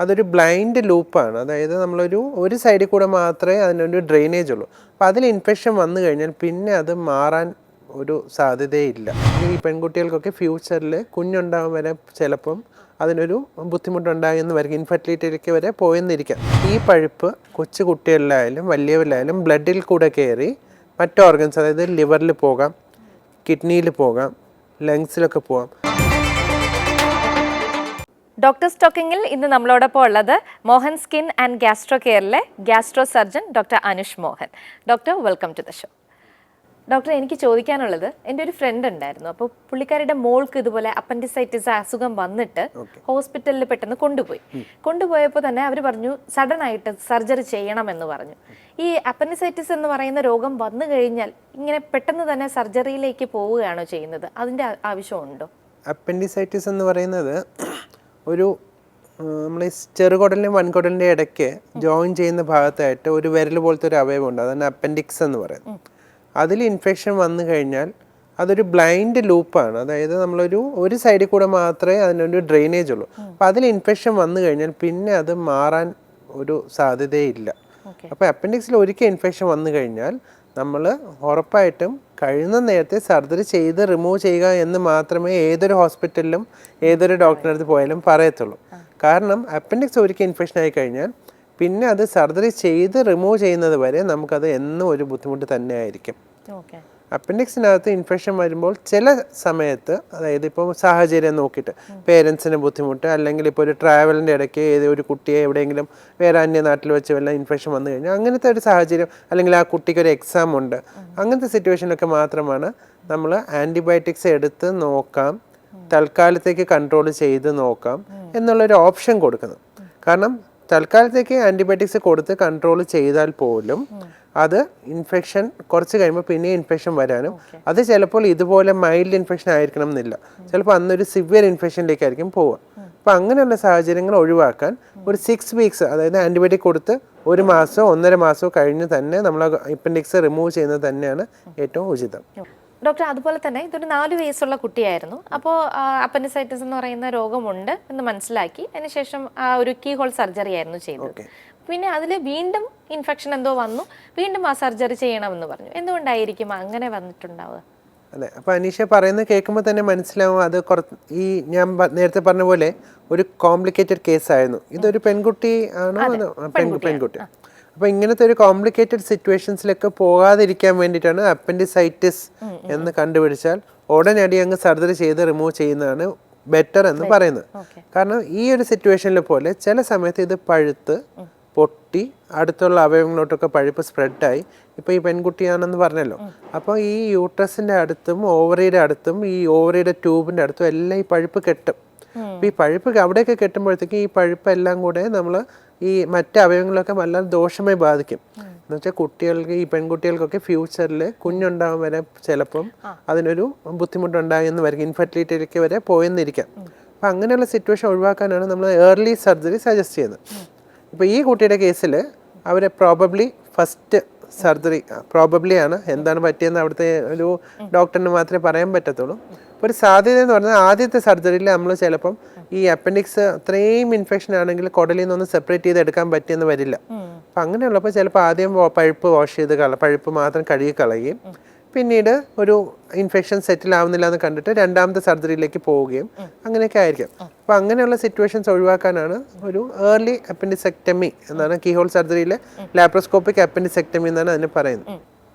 അതൊരു ബ്ലൈൻഡ് ലൂപ്പാണ്. അതായത് ഒരു സൈഡിൽ കൂടെ മാത്രമേ അതിനൊരു ഡ്രെയിനേജ് ഉള്ളൂ. അപ്പോൾ അതിൽ ഇൻഫെക്ഷൻ വന്നു കഴിഞ്ഞാൽ പിന്നെ അത് മാറാൻ ഒരു സാധ്യതയില്ല. ഈ പെൺകുട്ടികൾക്കൊക്കെ ഫ്യൂച്ചറിൽ കുഞ്ഞുണ്ടാകാൻ വരെ ചിലപ്പം അതിനൊരു ബുദ്ധിമുട്ടുണ്ടാകുമെന്ന് വരും, ഇൻഫെർട്ടിലിറ്റിയിലേക്ക് വരെ പോയെന്നിരിക്കാം. ഈ പഴുപ്പ് കൊച്ചു കുട്ടികളിലായാലും വലിയവരിലായാലും ബ്ലഡിൽ കൂടെ കയറി മറ്റ് ഓർഗൻസ്, അതായത് ലിവറിൽ പോകാം, കിഡ്നിയിൽ പോകാം, ലങ്സിലൊക്കെ പോകാം. ഡോക്ടർ ടോക്കിങ്ങിൽ ഇന്ന് നമ്മളോടൊപ്പം ഉള്ളത് മോഹൻ സ്കിൻ ആൻഡ് ഗ്യാസ്ട്രോ കെയറിലെ gastro surgeon doctor Anush Mohan. Doctor, welcome to the show. Doctor, എനിക്ക് ചോദിക്കാനുള്ളത്, എൻ്റെ ഒരു ഫ്രണ്ട് ഉണ്ടായിരുന്നു. അപ്പോൾ പുള്ളിക്കാരുടെ മോൾക്ക് ഇതുപോലെ അപ്പൻഡിസൈറ്റിസ് അസുഖം വന്നിട്ട് ഹോസ്പിറ്റലിൽ പെട്ടെന്ന് കൊണ്ടുപോയപ്പോൾ തന്നെ അവർ പറഞ്ഞു സഡൻ ആയിട്ട് സർജറി ചെയ്യണമെന്ന് പറഞ്ഞു. ഈ അപ്പൻഡിസൈറ്റിസ് എന്ന് പറയുന്ന രോഗം വന്നു കഴിഞ്ഞാൽ ഇങ്ങനെ പെട്ടെന്ന് തന്നെ സർജറിയിലേക്ക് പോവുകയാണോ ചെയ്യുന്നത്? അതിൻ്റെ ആവശ്യമുണ്ടോ? അപ്പൻഡിസൈറ്റിസ് എന്ന് പറയുന്നത് ഒരു നമ്മൾ ചെറുകുടലിനും വൻകുടലിൻ്റെ ഇടയ്ക്ക് ജോയിൻ ചെയ്യുന്ന ഭാഗത്തായിട്ട് ഒരു വിരൽ പോലത്തെ ഒരു അവയവമുണ്ട്, അതാണ് അപ്പൻഡിക്സ് എന്ന് പറയുന്നത്. അതിൽ ഇൻഫെക്ഷൻ വന്നു കഴിഞ്ഞാൽ അതൊരു ബ്ലൈൻഡ് ലൂപ്പാണ്. അതായത് ഒരു സൈഡിൽ കൂടെ മാത്രമേ അതിനൊരു ഡ്രെയിനേജ് ഉള്ളൂ. അപ്പോൾ അതിൽ ഇൻഫെക്ഷൻ വന്നു കഴിഞ്ഞാൽ പിന്നെ അത് മാറാൻ ഒരു സാധ്യതയില്ല. അപ്പോൾ അപ്പൻഡിക്സിൽ ഒരിക്കൽ ഇൻഫെക്ഷൻ വന്നു കഴിഞ്ഞാൽ നമ്മൾ ഉറപ്പായിട്ടും കഴിയുന്ന നേരത്തെ സർജറി ചെയ്ത് റിമൂവ് ചെയ്യുക എന്ന് മാത്രമേ ഏതൊരു ഹോസ്പിറ്റലിലും ഏതൊരു ഡോക്ടറിൻ്റെ അടുത്ത് പോയാലും പറയത്തുള്ളൂ. കാരണം അപ്പൻഡിക്സ് ഒരിക്കൽ ഇൻഫെക്ഷൻ ആയി കഴിഞ്ഞാൽ പിന്നെ അത് സർജറി ചെയ്ത് റിമൂവ് ചെയ്യുന്നത് വരെ നമുക്കത് എന്നും ഒരു ബുദ്ധിമുട്ട് തന്നെ ആയിരിക്കും. അപ്പൻഡിക്സിനകത്ത് ഇൻഫെക്ഷൻ വരുമ്പോൾ ചില സമയത്ത്, അതായത് ഇപ്പോൾ സാഹചര്യം നോക്കിയിട്ട് പേരൻസിന് ബുദ്ധിമുട്ട്, അല്ലെങ്കിൽ ഇപ്പോൾ ഒരു ട്രാവലിൻ്റെ ഇടയ്ക്ക് ഒരു കുട്ടിയെ എവിടെയെങ്കിലും വേറെ അന്യനാട്ടിൽ വെച്ച് വല്ല ഇൻഫെക്ഷൻ വന്നു കഴിഞ്ഞാൽ അങ്ങനത്തെ ഒരു സാഹചര്യം, അല്ലെങ്കിൽ ആ കുട്ടിക്ക് ഒരു എക്സാം ഉണ്ട്, അങ്ങനത്തെ സിറ്റുവേഷനിലൊക്കെ മാത്രമാണ് നമ്മൾ ആൻറ്റിബയോട്ടിക്സ് എടുത്ത് നോക്കാം, തൽക്കാലത്തേക്ക് കൺട്രോൾ ചെയ്ത് നോക്കാം എന്നുള്ളൊരു ഓപ്ഷൻ കൊടുക്കുന്നത്. കാരണം തൽക്കാലത്തേക്ക് ആൻറ്റിബയോട്ടിക്സ് കൊടുത്ത് കൺട്രോൾ ചെയ്താൽ പോലും അത് ഇൻഫെക്ഷൻ കുറച്ച് കഴിയുമ്പോൾ പിന്നെ ഇൻഫെക്ഷൻ വരാനും, അത് ചിലപ്പോൾ ഇതുപോലെ മൈൽഡ് ഇൻഫെക്ഷൻ ആയിരിക്കണം എന്നില്ല, ചിലപ്പോൾ അന്നൊരു സിവിയർ ഇൻഫെക്ഷനിലേക്കായിരിക്കും പോവുക. അപ്പോൾ അങ്ങനെയുള്ള സാഹചര്യങ്ങൾ ഒഴിവാക്കാൻ ഒരു 6 വീക്സ്, അതായത് ആൻറ്റിബയോട്ടിക് കൊടുത്ത് 1 മാസമോ 1.5 മാസമോ കഴിഞ്ഞ് തന്നെ നമ്മൾ അപ്പൻഡിക്സ് റിമൂവ് ചെയ്യുന്നത് തന്നെയാണ് ഏറ്റവും ഉചിതം. ഡോക്ടർ, അതുപോലെ തന്നെ ഇതൊരു 4 വയസ്സുള്ള കുട്ടിയായിരുന്നു. അപ്പോൾ അപ്പൻഡിസൈറ്റിസ് എന്ന് പറയുന്ന രോഗമുണ്ട് എന്ന് മനസ്സിലാക്കി അതിനുശേഷം ഒരു കീ ഹോൾ സർജറി ആയിരുന്നു ചെയ്തത്. പിന്നെ അതിൽ വീണ്ടും ഇൻഫെക്ഷൻ എന്തോ വന്നു, വീണ്ടും ആ സർജറി ചെയ്യണമെന്ന് പറഞ്ഞു. എന്തുകൊണ്ടായിരിക്കും അങ്ങനെ വന്നിട്ടുണ്ടാവുക? അതെ, അപ്പോൾ അനീഷ പറയുന്നത് കേൾക്കുമ്പോൾ തന്നെ മനസ്സിലാവും അത് ഈ ഞാൻ നേരത്തെ പറഞ്ഞ പോലെ ഒരു കോംപ്ലിക്കേറ്റഡ് കേസായിരുന്നു. ഇതൊരു പെൺകുട്ടി ആണോ? പെൺകുട്ടി. അപ്പോൾ ഇങ്ങനത്തെ ഒരു കോംപ്ലിക്കേറ്റഡ് സിറ്റുവേഷൻസിലൊക്കെ പോകാതിരിക്കാൻ വേണ്ടിയിട്ടാണ് അപ്പൻഡിസൈറ്റിസ് എന്ന് കണ്ടുപിടിച്ചാൽ ഉടനടി അങ്ങ് സർജറി ചെയ്ത് റിമൂവ് ചെയ്യുന്നതാണ് ബെറ്റർ എന്ന് പറയുന്നത്. കാരണം ഈ ഒരു സിറ്റുവേഷനിൽ പോലെ ചില സമയത്ത് ഇത് പഴുത്ത് പൊട്ടി അടുത്തുള്ള അവയവങ്ങളോട്ടൊക്കെ പഴുപ്പ് സ്പ്രെഡായി, ഇപ്പോൾ ഈ പെൺകുട്ടിയാണെന്ന് പറഞ്ഞല്ലോ, അപ്പോൾ ഈ യൂട്രസിൻ്റെ അടുത്തും ഓവറിയുടെ അടുത്തും ഈ ഓവറിയുടെ ട്യൂബിൻ്റെ അടുത്തും എല്ലാം ഈ പഴുപ്പ് കെട്ടും. അപ്പോൾ ഈ പഴുപ്പ് അവിടെയൊക്കെ കെട്ടുമ്പോഴത്തേക്കും ഈ പഴുപ്പെല്ലാം കൂടെ നമ്മൾ ഈ മറ്റ് അവയവങ്ങളൊക്കെ വല്ലാതെ ദോഷമായി ബാധിക്കും. എന്ന് വെച്ചാൽ ഈ പെൺകുട്ടികൾക്കൊക്കെ ഫ്യൂച്ചറിൽ കുഞ്ഞുണ്ടാകാൻ വരെ ചിലപ്പം അതിനൊരു ബുദ്ധിമുട്ടുണ്ടാകുമെന്ന് വരും, ഇൻഫെർട്ടിലിറ്റിയിലേക്ക് വരെ പോയെന്നിരിക്കാം. അപ്പം അങ്ങനെയുള്ള സിറ്റുവേഷൻ ഒഴിവാക്കാനാണ് നമ്മൾ ഏർലി സർജറി സജസ്റ്റ് ചെയ്യുന്നത്. ഇപ്പോൾ ഈ കുട്ടിയുടെ കേസിൽ അവർ പ്രോബബ്ലി ഫസ്റ്റ് സർജറി ആണ്, എന്താണ് പറ്റിയെന്ന് അവിടുത്തെ ഒരു ഡോക്ടറിന് മാത്രമേ പറയാൻ പറ്റത്തുള്ളൂ. ഒരു സാധ്യത എന്ന് പറഞ്ഞാൽ ആദ്യത്തെ സർജറിയിൽ നമ്മൾ ചിലപ്പം ഈ അപ്പൻഡിക്സ് അത്രയും ഇൻഫെക്ഷൻ ആണെങ്കിൽ കുടലിൽ നിന്നൊന്ന് സെപ്പറേറ്റ് ചെയ്ത് എടുക്കാൻ പറ്റിയെന്ന് വരില്ല. അപ്പം അങ്ങനെയുള്ളപ്പോൾ ചിലപ്പോൾ ആദ്യം പഴുപ്പ് വാഷ് ചെയ്ത് പഴുപ്പ് മാത്രം കഴുകി കളയുകയും പിന്നീട് ഒരു ഇൻഫെക്ഷൻ സെറ്റിൽ ആവുന്നില്ല എന്ന് കണ്ടിട്ട് രണ്ടാമത്തെ സർജറിയിലേക്ക് പോവുകയും അങ്ങനെയൊക്കെ ആയിരിക്കും. അപ്പോൾ അങ്ങനെയുള്ള സിറ്റുവേഷൻസ് ഒഴിവാക്കാനാണ് ഒരു ഏർലി അപ്പൻഡിസെക്ടമി എന്നാണ് കീഹോൾ സർജറിയിലെ ലാപ്രോസ്കോപ്പിക് അപ്പൻഡിസെക്ടമി എന്നാണ് അതിന് പറയുന്നത്.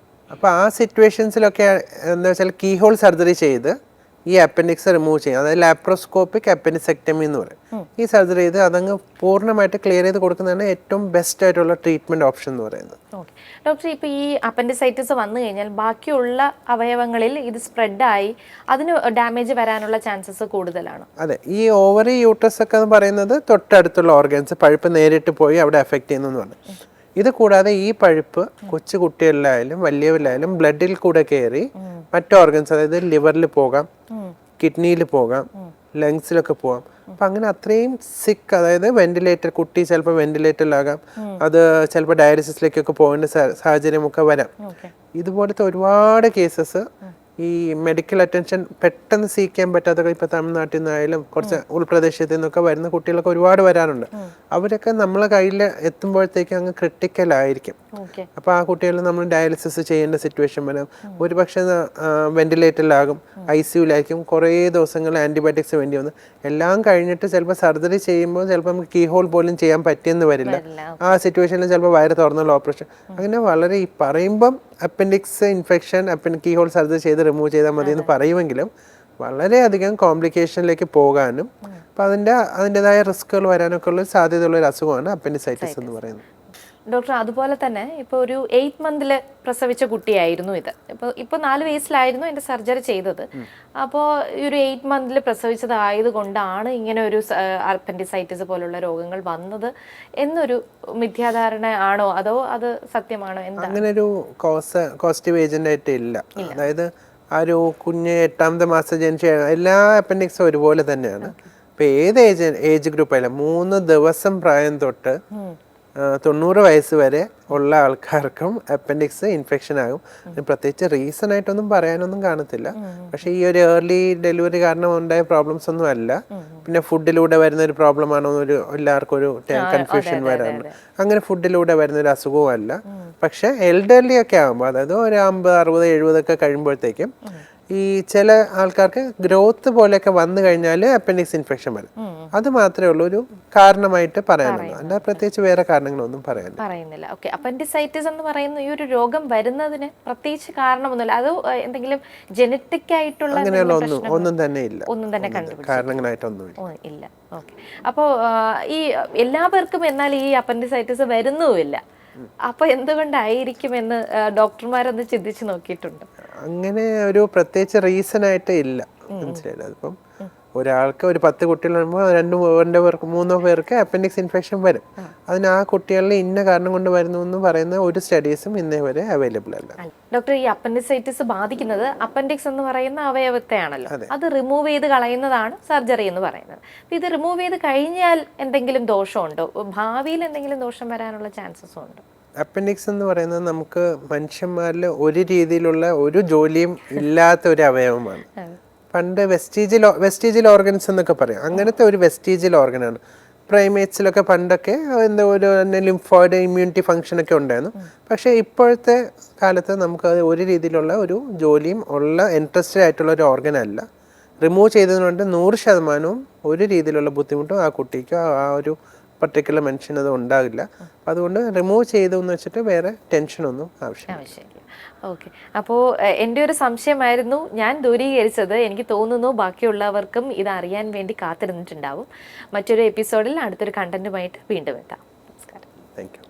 അപ്പോൾ ആ സിറ്റുവേഷൻസിലൊക്കെ എന്താ വെച്ചാൽ കീഹോൾ സർജറി ചെയ്ത് ഈ അപ്പൻഡിക്സ് റിമൂവ് ചെയ്യും, അതായത് ലാപ്രോസ്കോപ്പിക് അപ്പൻഡിസെക്ടമി എന്ന് പറയും. ഈ സർജറി ചെയ്ത് അതങ്ങ് പൂർണ്ണമായിട്ട് ക്ലിയർ ചെയ്ത് കൊടുക്കുന്നതാണ് ഏറ്റവും ബെസ്റ്റ് ആയിട്ടുള്ള ട്രീറ്റ്മെന്റ് ഓപ്ഷൻ എന്ന് പറയുന്നത്. ഡോക്ടർ, ഇപ്പോൾ ഈ അപ്പൻഡിസൈറ്റിസ് വന്നു കഴിഞ്ഞാൽ ബാക്കിയുള്ള അവയവങ്ങളിൽ ഇത് സ്പ്രെഡായി അതിന് ഡാമേജ് വരാനുള്ള ചാൻസസ് കൂടുതലാണ്. അതെ, ഈ ഓവറി യൂട്രസ് ഒക്കെ എന്ന് പറയുന്നത് തൊട്ടടുത്തുള്ള ഓർഗൻസ് പഴുപ്പ് നേരിട്ട് പോയി അവിടെ എഫക്ട് ചെയ്യുന്നു പറഞ്ഞു. ഇത് കൂടാതെ ഈ പഴുപ്പ് കൊച്ചു കുട്ടികളിലായാലും വലിയവരിലായാലും ബ്ലഡിൽ കൂടെ കയറി മറ്റ് ഓർഗൻസ്, അതായത് ലിവറിൽ പോകാം, കിഡ്നിയിൽ പോകാം, ലങ്സിലൊക്കെ പോകാം. അപ്പം അങ്ങനെ അത്രയും സിക്ക്, അതായത് വെന്റിലേറ്റർ, കുട്ടി ചിലപ്പോൾ വെന്റിലേറ്ററിലാകാം, അത് ചിലപ്പോൾ ഡയാലിസിസിലേക്കൊക്കെ പോകേണ്ട സാഹചര്യമൊക്കെ വരാം. ഇതുപോലത്തെ ഒരുപാട് കേസസ് ഈ മെഡിക്കൽ അറ്റൻഷൻ പെട്ടെന്ന് സീക്ക് ചെയ്യാൻ പറ്റാത്ത, ഇപ്പോൾ തമിഴ്നാട്ടിൽ നിന്നായാലും കുറച്ച് ഉൾപ്രദേശത്തിൽ നിന്നൊക്കെ വരുന്ന കുട്ടികളൊക്കെ ഒരുപാട് വരാറുണ്ട്. അവരൊക്കെ നമ്മളെ കയ്യിൽ എത്തുമ്പോഴത്തേക്ക് അങ്ങ് ക്രിട്ടിക്കലായിരിക്കും. ഓക്കെ. അപ്പോൾ ആ കുട്ടികൾ നമ്മൾ ഡയാലിസിസ് ചെയ്യേണ്ട സിറ്റുവേഷൻ വരാം. ഒരു പക്ഷേ വെന്റിലേറ്ററിലാകും, ICUലായിരിക്കും, കുറേ ദിവസങ്ങൾ ആൻറ്റിബയോട്ടിക്സ് വേണ്ടി വന്നു. എല്ലാം കഴിഞ്ഞിട്ട് ചിലപ്പോൾ സർജറി ചെയ്യുമ്പോൾ ചിലപ്പോൾ നമുക്ക് കീ ഹോൾ പോലും ചെയ്യാൻ പറ്റിയെന്ന് വരില്ല. ആ സിറ്റുവേഷനിൽ ചിലപ്പോൾ വയറ് തുറന്നുള്ള ഓപ്പറേഷൻ, അങ്ങനെ വളരെ ഈ പറയുമ്പം appendix infection key hole surgery ചെയ്ത് റിമൂവ് ചെയ്താൽ മതി എന്ന് പറയുമെങ്കിലും വളരെയധികം കോംപ്ലിക്കേഷനിലേക്ക് പോകാനും അപ്പം അതിൻ്റെതായ റിസ്കുകൾ വരാനൊക്കെ ഉള്ള സാധ്യതയുള്ള ഒരു അസുഖമാണ് അപ്പൻഡിസൈറ്റിസ് എന്ന് പറയുന്നത്. ഡോക്ടർ, അതുപോലെ തന്നെ ഇപ്പോൾ ഒരു 8 മന്തിൽ പ്രസവിച്ച കുട്ടിയായിരുന്നു ഇത്. ഇപ്പോൾ 4 വയസ്സിലായിരുന്നു എൻ്റെ സർജറി ചെയ്തത്. അപ്പോൾ ഈ ഒരു 8 മന്തിൽ പ്രസവിച്ചതായതുകൊണ്ടാണ് ഇങ്ങനെ ഒരു അപ്പൻഡിസൈറ്റിസ് പോലുള്ള രോഗങ്ങൾ വന്നത് എന്നൊരു മിഥ്യാധാരണ ആണോ, അതോ അത് സത്യമാണോ? എന്താ അങ്ങനെ ഒരു കോസ്റ്റീവ് ഏജന്റ് ആയിട്ട് ഇല്ല. അതായത് ആ ഒരു കുഞ്ഞ് 8ാമത്തെ മാസം ജനിച്ച എല്ലാ അപ്പൻഡിക്സും ഒരുപോലെ തന്നെയാണ്. ഇപ്പം ഏത് ഏജ് ഗ്രൂപ്പായാലും 3 ദിവസം പ്രായം തൊട്ട് 90 വയസ്സ് വരെ ഉള്ള ആൾക്കാർക്കും അപ്പൻഡിക്സ് ഇൻഫെക്ഷൻ ആകും. പ്രത്യേകിച്ച് റീസൺ ആയിട്ടൊന്നും പറയാനൊന്നും കാണത്തില്ല. പക്ഷേ ഈ ഒരു ഏർലി ഡെലിവറി കാരണം ഉണ്ടായ പ്രോബ്ലംസ് ഒന്നും അല്ല. പിന്നെ ഫുഡിലൂടെ വരുന്ന ഒരു പ്രോബ്ലം ആണോ എന്നൊരു എല്ലാവർക്കും ഒരു കൺഫ്യൂഷൻ വരാറുണ്ട്. അങ്ങനെ ഫുഡിലൂടെ വരുന്ന ഒരു അസുഖവും അല്ല. പക്ഷേ എൽഡർലി ഒക്കെ ആകുമ്പോൾ, അതായത് ഒരു 50, 60, 70 ഒക്കെ കഴിയുമ്പോഴത്തേക്കും ഈ ചില ആൾക്കാർക്ക് ഗ്രോത്ത് പോലെയൊക്കെ വന്നു കഴിഞ്ഞാൽ അപ്പൻഡിക്സ് ഇൻഫെക്ഷൻ വരും. അത് മാത്രമേ ഉള്ളൂ ഒരു കാരണമായിട്ട് പറയാനുള്ളൂ. അല്ല പ്രത്യേകിച്ച് വേറെ കാരണങ്ങളൊന്നും പറയുന്നില്ല. ഓക്കെ. അപ്പൻഡിസൈറ്റിസ് എന്ന് പറയുന്ന ഈ ഒരു രോഗം വരുന്നതിന് പ്രത്യേകിച്ച് കാരണമൊന്നുമില്ല, അത് എന്തെങ്കിലും ജനറ്റിക് ആയിട്ടുള്ള അങ്ങനെയുള്ള ഒന്നും തന്നെ ഇല്ല. ഒന്നും തന്നെ കാരണങ്ങളായിട്ടൊന്നും ഇല്ല. ഓക്കെ. അപ്പോൾ ഈ എല്ലാവർക്കും എന്നാൽ ഈ അപ്പൻഡിസൈറ്റിസ് വരുന്നുമില്ല. അപ്പൊ എന്തുകൊണ്ടായിരിക്കുമെന്ന് ഡോക്ടർമാരൊന്ന് ചിന്തിച്ച് നോക്കിയിട്ടുണ്ട്? അങ്ങനെ ഒരു പ്രത്യേകിച്ച് റീസൺ ആയിട്ട് ഇല്ല. മനസ്സിലായില്ല. അതിപ്പം ഒരാൾക്ക് ഒരു 10 കുട്ടികൾ വരുമ്പോൾ 2 പേർക്ക് 3 പേർക്ക് അപ്പൻഡിക്സ് ഇൻഫെക്ഷൻ വരും. അതിന് ആ കുട്ടികളിൽ ഇന്ന കാരണം കൊണ്ട് വരുന്നു എന്ന് പറയുന്ന ഒരു സ്റ്റഡീസും ഇന്നേ വരെ അവൈലബിൾ അല്ല. ഡോക്ടർ, ഈ അപ്പൻഡിസൈറ്റിസ് ബാധിക്കുന്നത് അപ്പൻഡിക്സ് എന്ന് പറയുന്ന അവയവത്തെയാണല്ലോ. അത് റിമൂവ് ചെയ്ത് കളയുന്നതാണ് സർജറി എന്ന് പറയുന്നത്. ഇത് റിമൂവ് ചെയ്ത് കഴിഞ്ഞാൽ എന്തെങ്കിലും ദോഷമുണ്ടോ? ഭാവിയിൽ എന്തെങ്കിലും ദോഷം വരാനുള്ള ചാൻസസ് ഉണ്ടോ? അപ്പൻഡിക്സ് എന്ന് പറയുന്നത് നമുക്ക് മനുഷ്യന്മാരിൽ ഒരു രീതിയിലുള്ള ഒരു ജോലിയും ഇല്ലാത്ത ഒരു അവയവമാണ്. പണ്ട് വെസ്റ്റീജിയൽ ഓർഗൻസ് എന്നൊക്കെ പറയും. അങ്ങനത്തെ ഒരു വെസ്റ്റീജിയൽ ഓർഗനാണ്. പ്രൈമേറ്റ്സിലൊക്കെ പണ്ടൊക്കെ എന്താ ഒരു ലിംഫോയിഡ് ഇമ്മ്യൂണിറ്റി ഫംഗ്ഷൻ ഒക്കെ ഉണ്ടായിരുന്നു. പക്ഷേ ഇപ്പോഴത്തെ കാലത്ത് നമുക്ക് ഒരു രീതിയിലുള്ള ഒരു ജോലിയും ഉള്ള ഇൻട്രസ്റ്റഡ് ആയിട്ടുള്ള ഒരു ഓർഗൻ അല്ല. റിമൂവ് ചെയ്തതുകൊണ്ട് 100% ഒരു രീതിയിലുള്ള ബുദ്ധിമുട്ടും ആ കുട്ടിക്കോ ആ ഒരു പർട്ടിക്കുലർ മനുഷ്യന് അത് ഉണ്ടാകില്ല. അപ്പം അതുകൊണ്ട് റിമൂവ് ചെയ്തു എന്ന് വെച്ചിട്ട് വേറെ ടെൻഷനൊന്നും ആവശ്യമില്ല. ഓക്കെ. അപ്പോൾ എൻ്റെ ഒരു സംശയമായിരുന്നു ഞാൻ ദൂരീകരിച്ചത്. എനിക്ക് തോന്നുന്നു ബാക്കിയുള്ളവർക്കും ഇത് അറിയാൻ വേണ്ടി കാത്തിരുന്നിട്ടുണ്ടാവും. മറ്റൊരു എപ്പിസോഡിൽ അടുത്തൊരു കണ്ടന്റുമായിട്ട് വീണ്ടും എത്താം. നമസ്കാരം. Thank you.